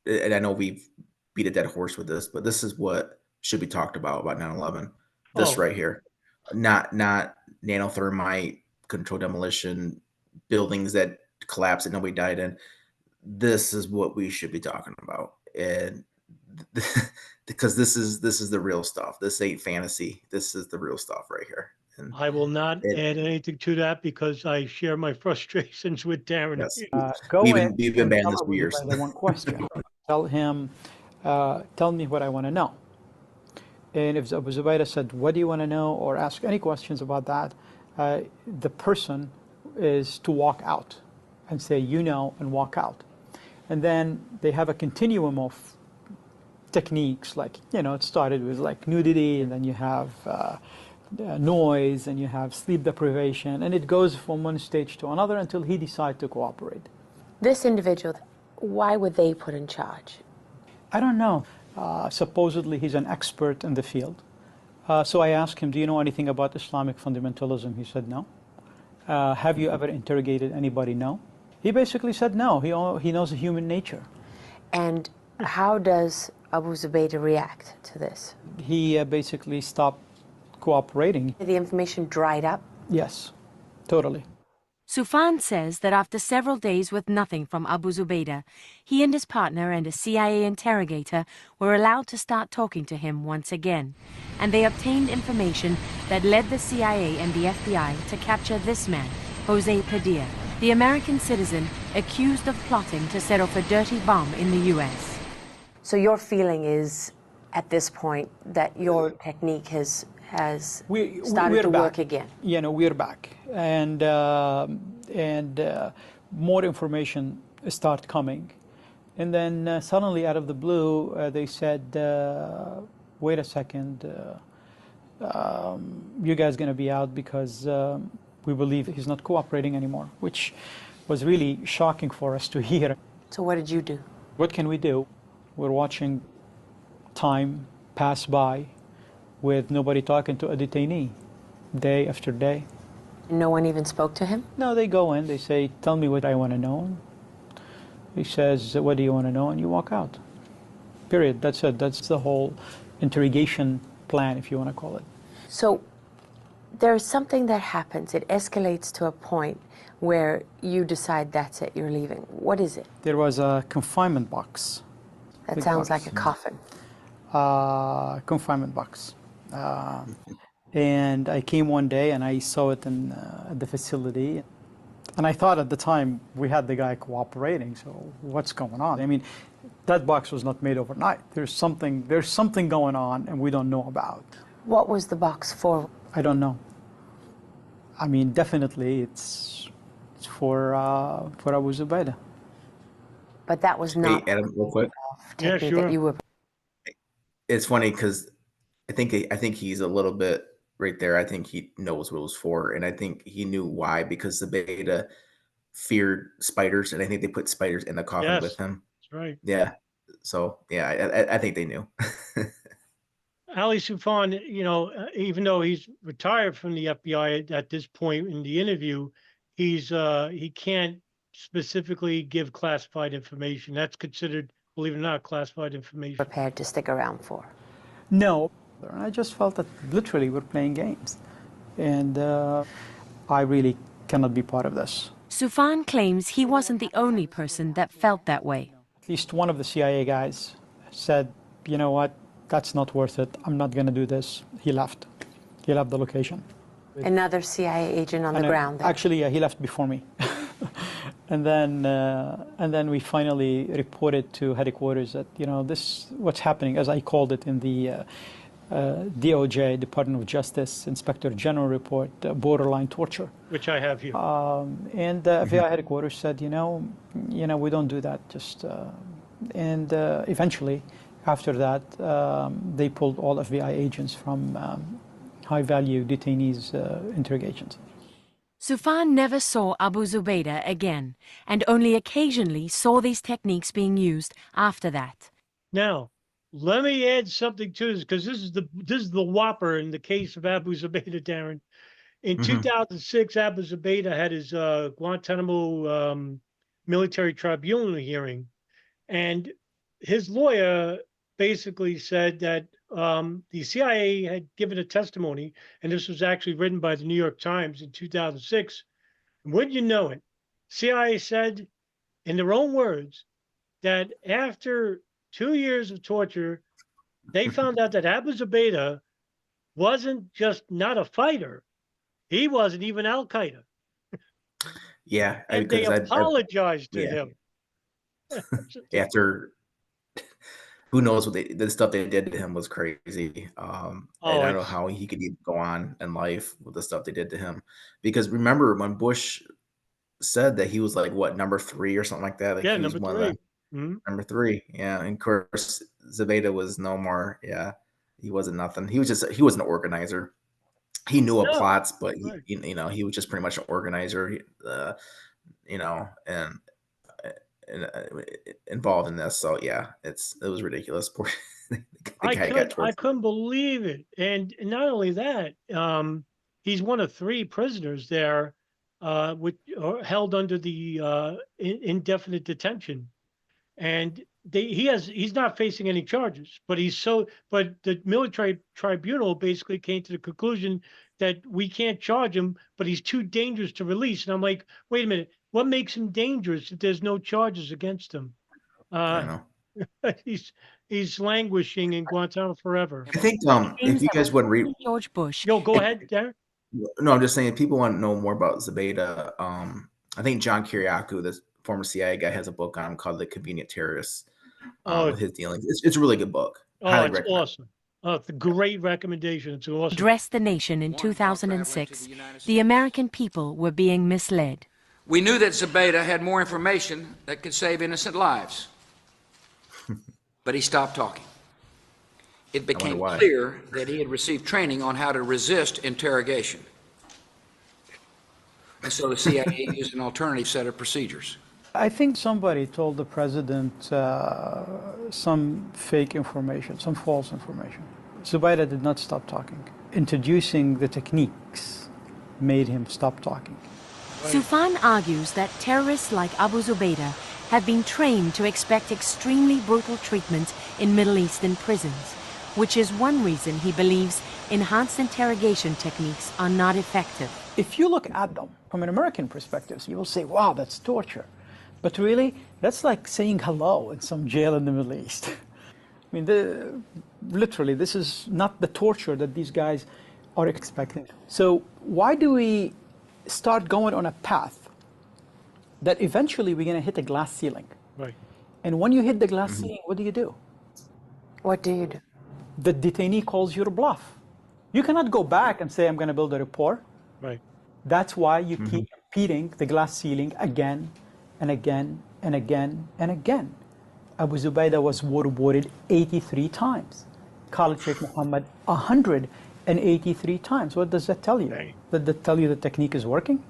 and I know we've beat a dead horse with this, but this is what should be talked about 9/11. This right here, not nanothermite, controlled demolition, buildings that collapsed and nobody died in. This is what we should be talking about, and because this is the real stuff. This ain't fantasy. This is the real stuff right here. And I will not add anything to that because I share my frustrations with Darin. yes, go we've in been and banned tell this for Abu years. Zubaydah one question. Tell him, tell me what I want to know. And if Abu Zubaydah said, what do you want to know, or ask any questions about that, the person is to walk out and say, and walk out. And then they have a continuum of techniques, like, it started with like nudity, and then you have noise, and you have sleep deprivation, and it goes from one stage to another until he decides to cooperate. This individual, why were they put in charge? I don't know. Supposedly he's an expert in the field. So I asked him, do you know anything about Islamic fundamentalism? He said no. Have you ever interrogated anybody? No. He basically said no. He knows human nature. And how does Abu Zubaydah react to this? He basically stopped cooperating. The information dried up? Yes, totally. Soufan says that after several days with nothing from Abu Zubaydah, he and his partner and a CIA interrogator were allowed to start talking to him once again, and they obtained information that led the CIA and the FBI to capture this man, Jose Padilla, the American citizen accused of plotting to set off a dirty bomb in the U.S. So your feeling is, at this point, that your technique has started to work again? We're back, and more information start coming, and then suddenly, out of the blue, they said, "Wait a second, you guys gonna be out because we believe he's not cooperating anymore," which was really shocking for us to hear. So what did you do? What can we do? We're watching time pass by with nobody talking to a detainee day after day. No one even spoke to him? No, they go in, they say, tell me what I want to know. He says, what do you want to know? And you walk out. Period. That's it. That's the whole interrogation plan, if you want to call it. So there's something that happens. It escalates to a point where you decide that's it, you're leaving. What is it? There was a confinement box. That sounds like a coffin. Confinement box. And I came one day and I saw it in the facility. And I thought at the time we had the guy cooperating, so what's going on? I mean, that box was not made overnight. There's something going on and we don't know about. What was the box for? I don't know. I mean, definitely it's for Abu Zubaydah. But that was not Hey, Adam, real quick. Yeah, technique sure. that you were. It's funny because I think he's a little bit right there. I think he knows what it was for, and I think he knew why, because Zubaydah feared spiders, and I think they put spiders in the coffin Yes, with him. that's right. Yeah. So yeah, I think they knew. Ali Soufan, even though he's retired from the FBI at this point in the interview, he can't specifically give classified information. That's considered, believe it or not, classified information. Prepared to stick around for. No, I just felt that literally we're playing games, and I really cannot be part of this. Soufan claims he wasn't the only person that felt that way. At least one of the CIA guys said, you know what, that's not worth it. I'm not going to do this. He left. He left the location. Another CIA agent on the ground there. Actually, yeah, he left before me. And then we finally reported to headquarters that, this, what's happening, as I called it in the DOJ, Department of Justice, Inspector General report, borderline torture. Which I have here. And FBI headquarters said, we don't do that. And eventually, after that, they pulled all FBI agents from high-value detainees interrogations. Soufan never saw Abu Zubaydah again, and only occasionally saw these techniques being used after that. Now, let me add something to this, because this is the whopper in the case of Abu Zubaydah, Darin. In 2006, Abu Zubaydah had his Guantanamo military tribunal hearing, and his lawyer basically said that the CIA had given a testimony, and this was actually written by the New York Times in 2006. And wouldn't you know it, CIA said, in their own words, that after 2 years of torture, they found out that Abu Zubaydah wasn't just not a fighter, he wasn't even Al Qaeda. Yeah, And they apologized to him. After, who knows what the stuff they did to him was crazy. And I don't know how he could even go on in life with the stuff they did to him. Because remember when Bush said that he was like, what, number 3 or something like that? Like, Yeah, he was number one 3. Of the, number 3. Yeah, and of course Zubaydah was no more. Yeah, he wasn't nothing. He was an organizer. He knew of plots, but he was just pretty much an organizer. And involved in this. So yeah, it was ridiculous. Poor I couldn't believe it. And not only that, he's one of 3 prisoners there, held under the indefinite detention, and he's not facing any charges. But the military tribunal basically came to the conclusion that we can't charge him, but he's too dangerous to release. And I'm like, wait a minute. What makes him dangerous if there's no charges against him? He's languishing in Guantanamo forever. I think if you guys would read George Bush. Yo, go ahead, Darin. No, I'm just saying, if people want to know more about Zubaydah, I think John Kiriakou, the former CIA guy, has a book on him called "The Convenient Terrorist," with his dealings. It's a really good book. Oh, it's awesome. Oh, it's a great recommendation. It's awesome. Addressed the nation in 2006. The American people were being misled. We knew that Zubaydah had more information that could save innocent lives, but he stopped talking. It became clear that he had received training on how to resist interrogation. And so the CIA used an alternative set of procedures. I think somebody told the president some fake information, some false information. Zubaydah did not stop talking. Introducing the techniques made him stop talking. Soufan argues that terrorists like Abu Zubaydah have been trained to expect extremely brutal treatment in Middle Eastern prisons, which is one reason he believes enhanced interrogation techniques are not effective. If you look at them from an American perspective, you will say, wow, that's torture. But really, that's like saying hello in some jail in the Middle East. I mean, literally, this is not the torture that these guys are expecting. So why do we start going on a path that eventually we're going to hit a glass ceiling? Right. And when you hit the glass ceiling, what do? What do you do? The detainee calls your bluff. You cannot go back and say, I'm going to build a rapport. Right. That's why you keep repeating the glass ceiling again and again and again and again. Abu Zubaydah was waterboarded 83 times. Khalid Sheikh Mohammed 183 times. What does that tell you? Right. Does that tell you the technique is working?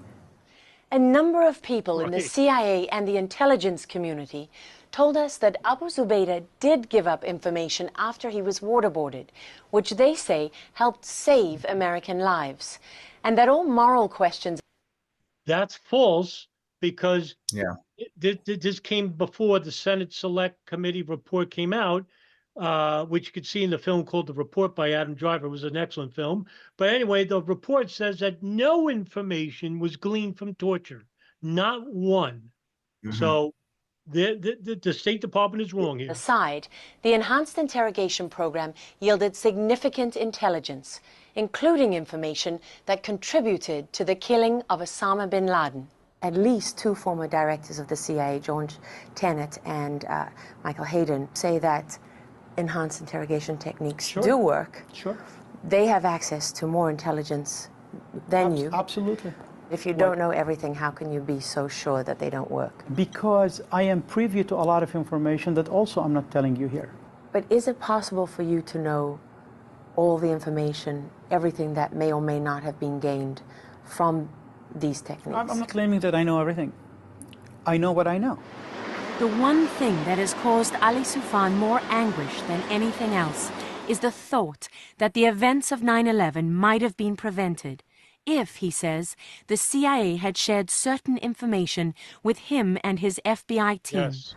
A number of people in the Right. CIA and the intelligence community told us that Abu Zubaydah did give up information after he was waterboarded, which they say helped save American lives, and that all moral questions. That's false, because Yeah. this came before the Senate Select Committee report came out, which you could see in the film called The Report by Adam Driver. It was an excellent film. But anyway, the report says that no information was gleaned from torture, not one. So the State Department is wrong here. Aside, the enhanced interrogation program yielded significant intelligence, including information that contributed to the killing of Osama bin Laden. At least two former directors of the CIA, George Tenet and Michael Hayden, say that enhanced interrogation techniques do work. Sure. They have access to more intelligence than you. Absolutely. If you don't know everything, how can you be so sure that they don't work? Because I am privy to a lot of information that also I'm not telling you here. But is it possible for you to know all the information, everything that may or may not have been gained from these techniques? I'm not claiming that I know everything. I know what I know. The one thing that has caused Ali Soufan more anguish than anything else is the thought that the events of 9/11 might have been prevented if, he says, the CIA had shared certain information with him and his FBI team. Yes.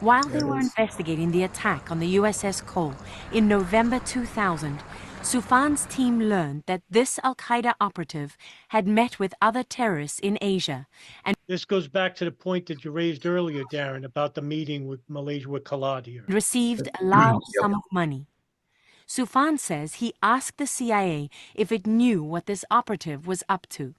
While they were investigating the attack on the USS Cole in November 2000, Soufan's team learned that this al-Qaeda operative had met with other terrorists in Asia and This goes back to the point that you raised earlier, Darin, about the meeting with Malaysia with Khalid here. received a large sum of money. Soufan says he asked the CIA if it knew what this operative was up to.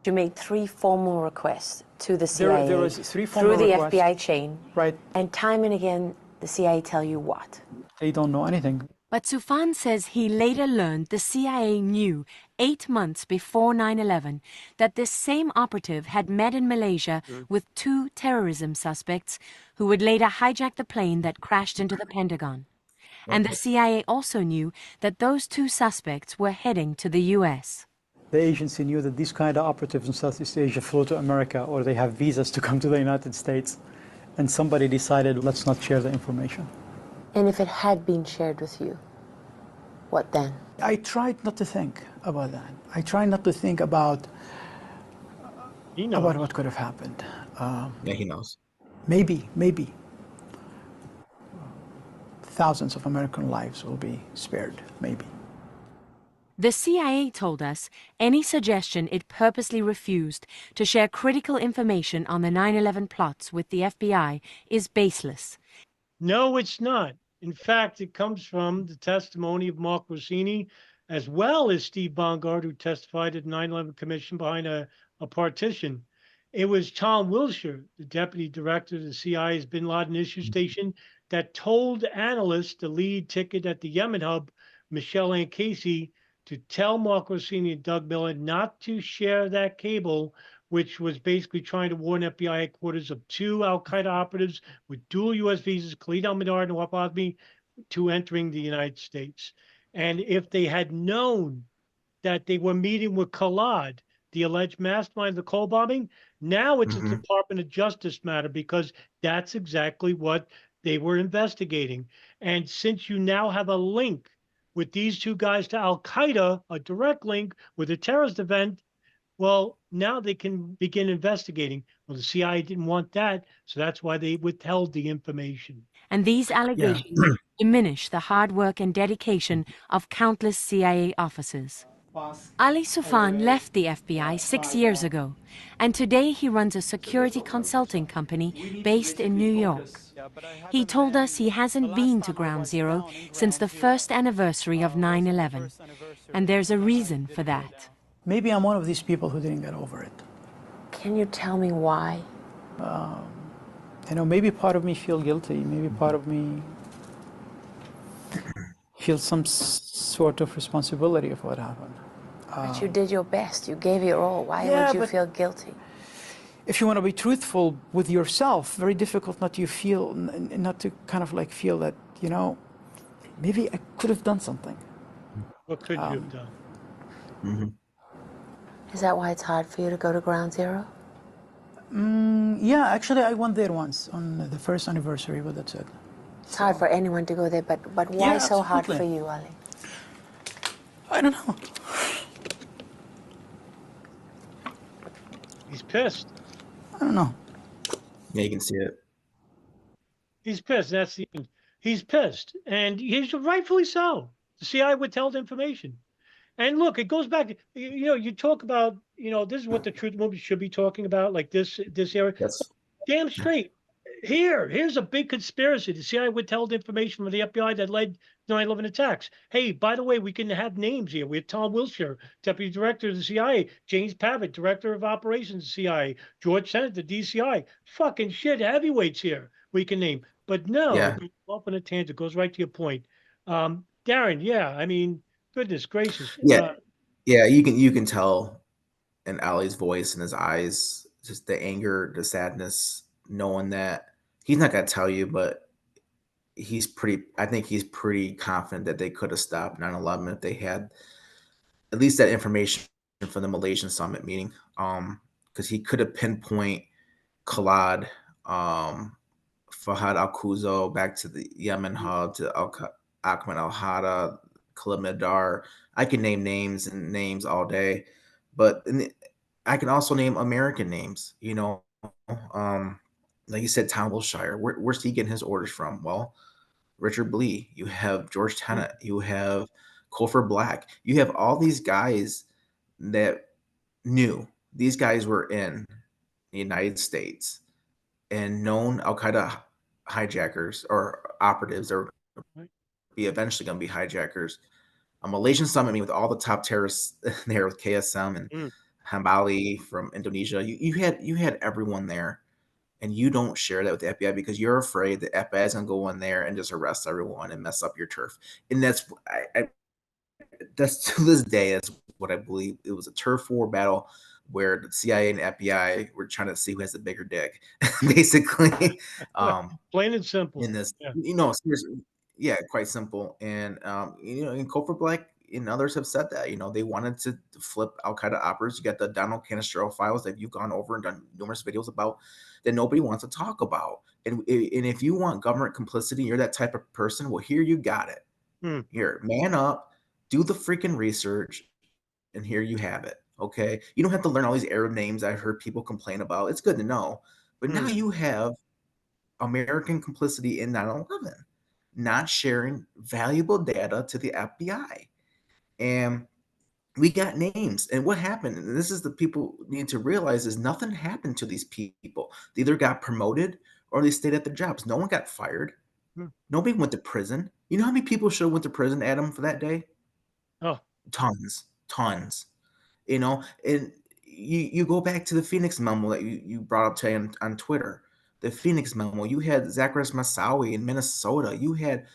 You made 3 formal requests to the CIA There was 3 formal through the requests. FBI chain, Right. and time and again, the CIA tell you what? They don't know anything. But Soufan says he later learned the CIA knew 8 months before 9/11 that this same operative had met in Malaysia with 2 terrorism suspects who would later hijack the plane that crashed into the Pentagon. And the CIA also knew that those 2 suspects were heading to the US. The agency knew that these kind of operatives in Southeast Asia flew to America or they have visas to come to the United States. And somebody decided, let's not share the information. And if it had been shared with you, what then? I tried not to think about that. I tried not to think about what could have happened. Yeah, he knows. Maybe. Thousands of American lives will be spared, maybe. The CIA told us any suggestion it purposely refused to share critical information on the 9/11 plots with the FBI is baseless. No, it's not. In fact, it comes from the testimony of Mark Rossini, as well as Steve Bongard, who testified at the 9/11 Commission behind a partition. It was Tom Wilshire, the deputy director of the CIA's Bin Laden Issue Station, that told analysts the lead ticket at the Yemen hub, Michelle Ann Casey, to tell Mark Rossini and Doug Miller not to share that cable, which was basically trying to warn FBI headquarters of 2 al-Qaeda operatives with dual U.S. visas, Khalid al-Mihdhar and Nawaf Azmi, to entering the United States. And if they had known that they were meeting with Khalid, the alleged mastermind of the Cole bombing, now it's a Department of Justice matter, because that's exactly what they were investigating. And since you now have a link with these 2 guys to al-Qaeda, a direct link with a terrorist event, well, now they can begin investigating. Well, the CIA didn't want that, so that's why they withheld the information. And these allegations diminish the hard work and dedication of countless CIA officers. Ali Soufan left the FBI 6 years ago, and today he runs a security consulting company based in New York. He told us he hasn't been to Ground Zero since the first anniversary of 9/11, and there's a reason for that. Maybe I'm one of these people who didn't get over it. Can you tell me why? You know, maybe part of me feel guilty. Maybe part of me feels some sort of responsibility of what happened. But you did your best. You gave your all. Why Yeah, would you but feel guilty? if you want to be truthful with yourself, very difficult not to feel, not to kind of like feel that, you know, maybe I could have done something. What could you have done? Mm-hmm. Is that why it's hard for you to go to Ground Zero? Yeah, actually, I went there once on the first anniversary, but that's it. It's hard for anyone to go there, but why Yeah, so hard for absolutely. you, Ali? I don't know. He's pissed. I don't know. Yeah, you can see it. He's pissed. That's the end. He's pissed, and he's rightfully so. The CIA withheld information. And look, it goes back to, you know, you talk about, you know, this is what the truth movie should be talking about, like this area. Yes. Damn straight. Here's a big conspiracy. The CIA withheld information from the FBI that led to 9/11 attacks. Hey, by the way, we can have names here. We have Tom Wilshire, Deputy Director of the CIA, James Pavitt, Director of Operations CIA, George Tenet, the DCI. Fucking shit, heavyweights here we can name. But no, Yeah. off on a tangent, goes right to your point. Darin, yeah, I mean, goodness gracious. Yeah. Yeah, you can tell in Ali's voice and his eyes, just the anger, the sadness, knowing that he's not gonna tell you, but I think he's pretty confident that they could have stopped 9/11 if they had at least that information from the Malaysian summit meeting. Because he could have pinpoint Khalad, Fahad al-Kuzo back to the Yemen hub, to Ahmed al-Hada, Khalid Mihdhar. I can name names all day, but I can also name American names. You know, like you said, Tom Wilshire. Where's he getting his orders from? Well, Richard Blee. You have George Tenet. You have Cofer Black. You have all these guys that knew. These guys were in the United States and known Al Qaeda hijackers or operatives, or be eventually going to be hijackers. A Malaysian summit meeting with all the top terrorists there, with KSM and Hambali from Indonesia. You had everyone there, and you don't share that with the FBI because you're afraid the FBI is going to go in there and just arrest everyone and mess up your turf. And that's to this day, that's what I believe. It was a turf war battle where the CIA and FBI were trying to see who has the bigger dick, basically. Plain and simple. In this, you know, seriously, yeah, quite simple. And you know, and Cofer Black and others have said that, you know, they wanted to flip Al Qaeda operators. You got the Donald Canistero files that you've gone over and done numerous videos about that nobody wants to talk about. And if you want government complicity, you're that type of person. Well, here you got it. Here, man up, do the freaking research, and here you have it. Okay, you don't have to learn all these Arab names I've heard people complain about. It's good to know, but now you have American complicity in 9/11, not sharing valuable data to the FBI. And we got names. And what happened, and this is the people need to realize, is nothing happened to these people. They either got promoted or they stayed at their jobs. No one got fired. Nobody went to prison. You know how many people should have went to prison, Adam, for that day? Oh, tons. You know, and you go back to the Phoenix memo that you brought up today on Twitter. The Phoenix memo. You had Zacharias Massawi in Minnesota. You had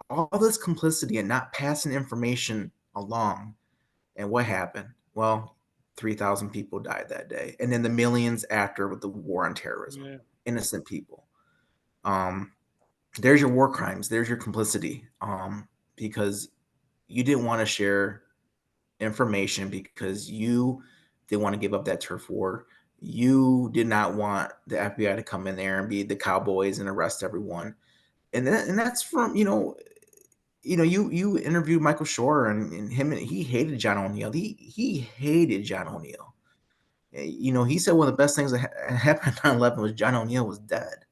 all this complicity and not passing information along. And what happened? Well, 3,000 people died that day. And then the millions after with the war on terrorism. Innocent people. There's your war crimes. There's your complicity. Because you didn't want to share information because you didn't want to give up that turf war. You did not want the FBI to come in there and be the cowboys and arrest everyone. And that's from, you interviewed Michael Shore and he hated John O'Neill. He hated John O'Neill. You know, he said one of the best things that happened on 9/11 was John O'Neill was dead.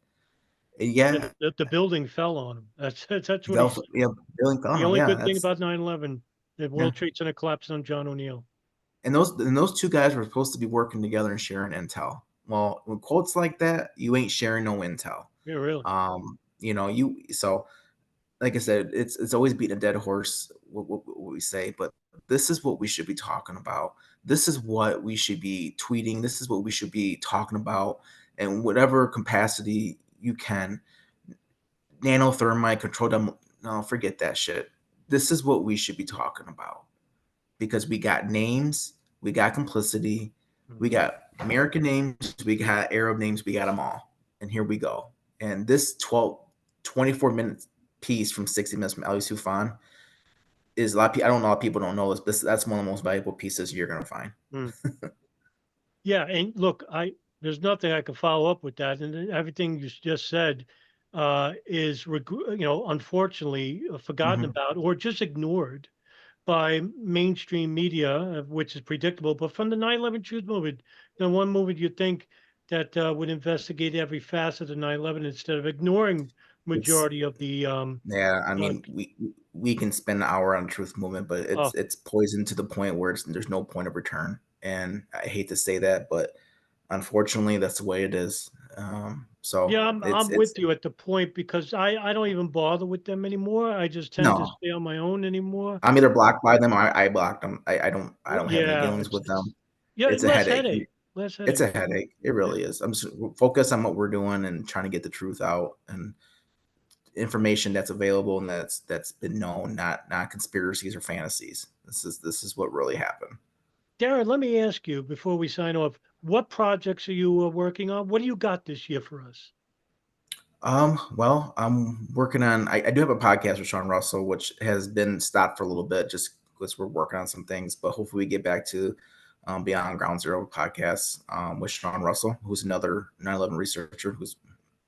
And the building fell on him. That's what building fell on him. the only good thing about 9/11. The World Trade Center collapsed on John O'Neill. And those two guys were supposed to be working together and sharing intel. Well, with quotes like that, you ain't sharing no intel. Yeah, really. So like I said, it's always beating a dead horse what we say, but this is what we should be talking about. This is what we should be tweeting. This is what we should be talking about in whatever capacity you can. Nanothermite, control them. No, forget that shit. This is what we should be talking about, because we got names, we got complicity, we got American names, we got Arab names, we got them all. And here we go. And this 24-minute piece from 60 Minutes from Ali Soufan is a lot of people, I don't know, a lot of people don't know this, but that's one of the most valuable pieces you're going to find. Yeah. And look, there's nothing I can follow up with that. And everything you just said is, unfortunately forgotten about or just ignored by mainstream media, which is predictable. But from the 9/11 Truth Movement, one movement you'd think that would investigate every facet of 9/11 instead of ignoring majority of the. I mean, we can spend an hour on the Truth Movement, but it's poisoned to the point where there's no point of return. And I hate to say that, but unfortunately, that's the way it is. So yeah, I'm with you at the point, because I don't even bother with them anymore. I just tend to stay on my own anymore. I'm either blocked by them or I blocked them. I don't have any dealings with them. It's a headache. It's a headache. It really is. I'm just focused on what we're doing and trying to get the truth out and information that's available and that's been known, not conspiracies or fantasies. This is what really happened. Darin, let me ask you before we sign off, what projects are you working on? What do you got this year for us? Well, I'm working on, I do have a podcast with Sean Russell, which has been stopped for a little bit just because we're working on some things, but hopefully we get back to Beyond Ground Zero podcast with Sean Russell, who's another 9/11 researcher who's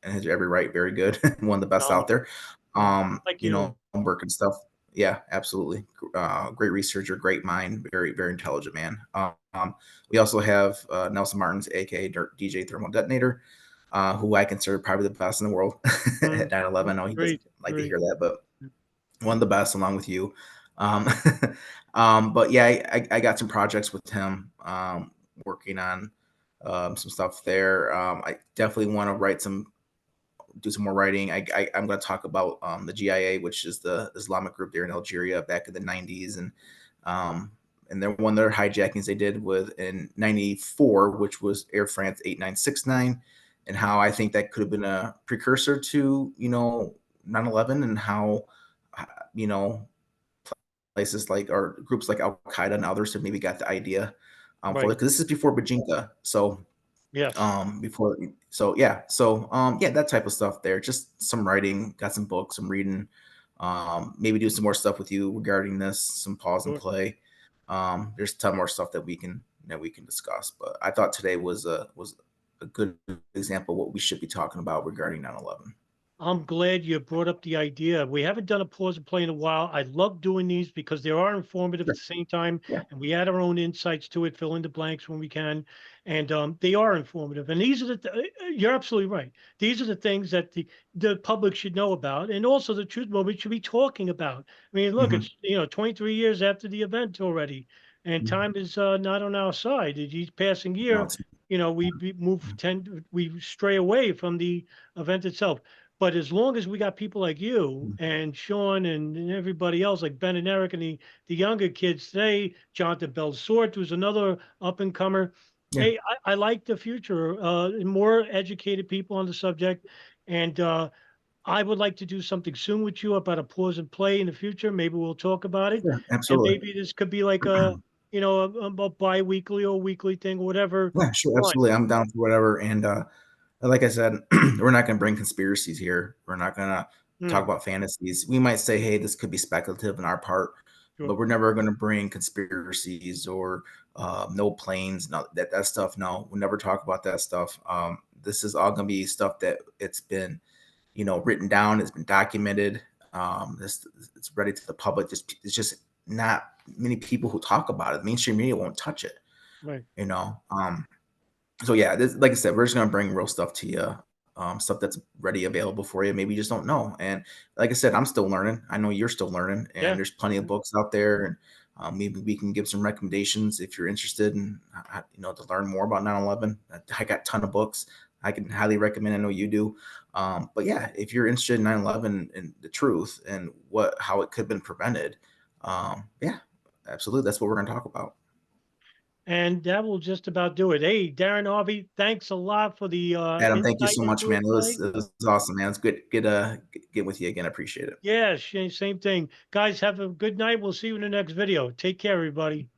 in his every right, very good, one of the best out there. Homework and stuff. Yeah, absolutely. Great researcher, great mind, very, very intelligent man. We also have Nelson Martins, aka DJ Thermal Detonator, who I consider probably the best in the world at 9/11. I know he doesn't like to hear that, but one of the best along with you. But yeah, I got some projects with him, working on some stuff there. I definitely want to do some more writing. I'm going to talk about the GIA, which is the Islamic group there in Algeria back in the 90s, and one of their hijackings they did in 94, which was Air France 8969, and how I think that could have been a precursor to 9/11, and how places like, or groups like Al Qaeda and others have maybe got the idea for it, because this is before Bajinka. So yes, that type of stuff there. Just some writing, got some books, some reading, maybe do some more stuff with you regarding this, some pause and play. There's a ton more stuff that we can discuss, but I thought today was a good example of what we should be talking about regarding 9/11. I'm glad you brought up the idea. We haven't done a pause and play in a while. I love doing these because they are informative at the same time, and we add our own insights to it, fill in the blanks when we can, and they are informative. And these are you're absolutely right. These are the things that the public should know about, and also the Truth Movement should be talking about. I mean, look, it's 23 years after the event already, and time is not on our side. Each passing year, we stray away from the event itself. But as long as we got people like you and Sean and everybody else, like Ben and Eric and the younger kids today, Jonathan Bell-Sort, who's another up-and-comer. Yeah. Hey, I like the future, more educated people on the subject. And I would like to do something soon with you about a pause and play in the future. Maybe we'll talk about it. Yeah, absolutely. And maybe this could be like a bi-weekly or weekly thing, or whatever. Yeah, sure, absolutely. I'm down for whatever. And like I said, we're not going to bring conspiracies here. We're not going to talk about fantasies. We might say, hey, this could be speculative on our part, but we're never going to bring conspiracies or no planes, that stuff. No, we'll never talk about that stuff. This is all going to be stuff that it's been, written down. It's been documented. It's ready to the public. It's just not many people who talk about it. The mainstream media won't touch it. Right. So yeah, like I said, we're just gonna bring real stuff to you, stuff that's ready, available for you. Maybe you just don't know. And like I said, I'm still learning. I know you're still learning, and there's plenty of books out there, Maybe we can give some recommendations if you're interested in, to learn more about 9/11. I got a ton of books I can highly recommend. I know you do. But yeah, if you're interested in 9/11 and the truth and how it could have been prevented, yeah, absolutely. That's what we're going to talk about. And that will just about do it. Hey, Darin Harvey, thanks a lot for the Adam, thank you insight so much, into man. it It today. was awesome, man. It's good get with you again. I appreciate it. Yeah, same thing. Guys, have a good night. We'll see you in the next video. Take care, everybody.